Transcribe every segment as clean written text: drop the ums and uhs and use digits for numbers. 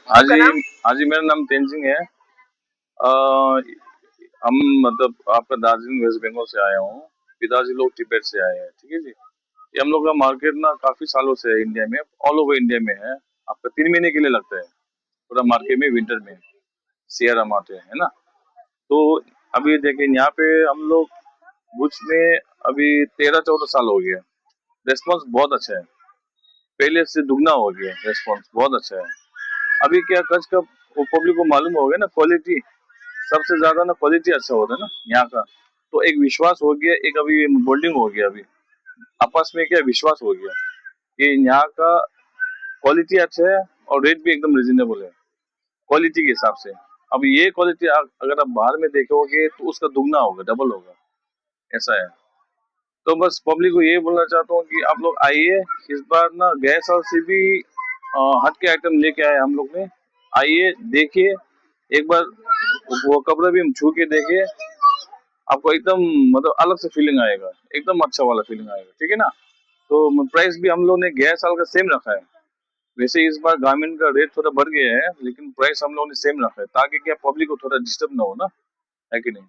हाँ आपका जी। नाम? हाँ जी, मेरा नाम तेनजिंग है। अ, हम मतलब आपका दार्जिलिंग वेस्ट बंगाल से आया हूँ। पिताजी लोग तिब्बत से आए हैं, ठीक है जी। ये हम लोग का मार्केट ना काफी सालों से है इंडिया में, ऑल ओवर इंडिया में है। आपका 3 महीने के लिए लगता है पूरा मार्केट में, विंटर में सियारा मार्ट है ना। तो अभी देखिए यहाँ पे हम लोग भुज में अभी 13-14 साल हो गया। रेस्पॉन्स बहुत अच्छा है, पहले से दुगना हो गया। रेस्पॉन्स बहुत अच्छा है। अभी क्या कच का पब्लिक को मालूम हो गया ना, क्वालिटी सबसे ज्यादा ना, क्वालिटी अच्छा होता है ना यहाँ का। तो एक विश्वास हो गया, एक अभी बोल्डिंग हो गया। अभी आपस में क्या विश्वास हो गया कि यहाँ का क्वालिटी अच्छा है और रेट भी एकदम रिजनेबल है क्वालिटी के हिसाब से। अब ये क्वालिटी अगर आप बाहर में देखोगे तो उसका दुगना होगा, डबल होगा, ऐसा है। तो बस पब्लिक को ये बोलना चाहता हूँ कि आप लोग आइए। इस बार ना गए साल से भी हट के आइटम लेके आए हम लोग ने। आइए, देखिए एक बार, वो कपड़ा भी हम छू के देखे, आपको एकदम मतलब अलग से फीलिंग आएगा, एकदम अच्छा वाला फीलिंग आएगा, ठीक है ना। तो प्राइस भी हम लोग ने गए साल का सेम रखा है। वैसे इस बार गारमेंट का रेट थोड़ा बढ़ गया है, लेकिन प्राइस हम लोगों ने सेम रखा है ताकि क्या पब्लिक को थोड़ा डिस्टर्ब ना हो ना, है कि नहीं।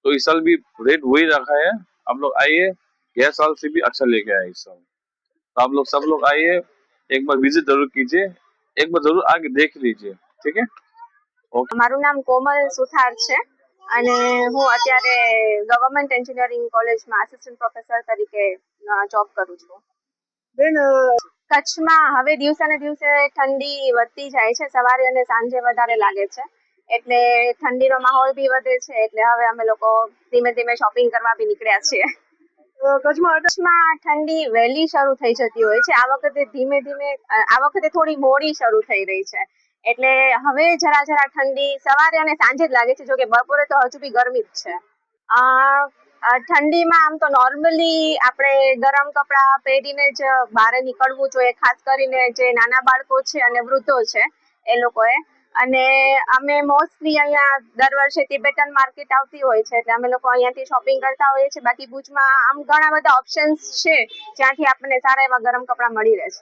तो इस साल भी रेट वही रखा है। आप लोग आइए, गए साल से भी अच्छा लेके आए इस साल। तो आप लोग सब लोग आइए, एक बार विजिट जरूर कीजिए, एक बार जरूर आके देख लीजिए, ठीक है। ओके। મારું નામ કોમલ સુથાર છે અને હું અત્યારે ગવર્મેન્ટ એન્જિનિયરિંગ કોલેજમાં આસિસ્ટન્ટ પ્રોફેસર તરીકે જોબ કરું છું. બેન, કચ્છમાં હવે દિવસે ને દિવસે ઠંડી વધતી જાય છે, સવારે અને સાંજે વધારે લાગે છે, એટલે ઠંડીનો માહોલ બી વધે છે, એટલે હવે અમે લોકો ધીમે ધીમે શોપિંગ કરવા બી નીકળ્યા છીએ. કચ્છમાં ઠંડી વહેલી શરૂ થઈ જતી હોય છે. આ વખતે થોડી મોડી શરૂ થઈ રહી છે, એટલે હવે જરા જરા ઠંડી સવારે અને સાંજે જ લાગે છે. જો કે બપોરે તો હજુ બી ગરમી જ છે. ઠંડીમાં આમ તો નોર્મલી આપણે ગરમ કપડાં પહેરીને જ બહાર નીકળવું જોઈએ, ખાસ કરીને જે નાના બાળકો છે અને વૃદ્ધો છે એ લોકોએ. અને અમે મોસ્ટલી અહીંયા દર વર્ષે તિબેટન માર્કેટ આવતી હોય છે, એટલે અમે લોકો અહીંયાથી શોપિંગ કરતા હોઈએ છીએ. બાકી ભુજમાં આમ ઘણા બધા ઓપ્શન્સ છે જ્યાંથી આપણને સારા એવા ગરમ કપડાં મળી રહે છે.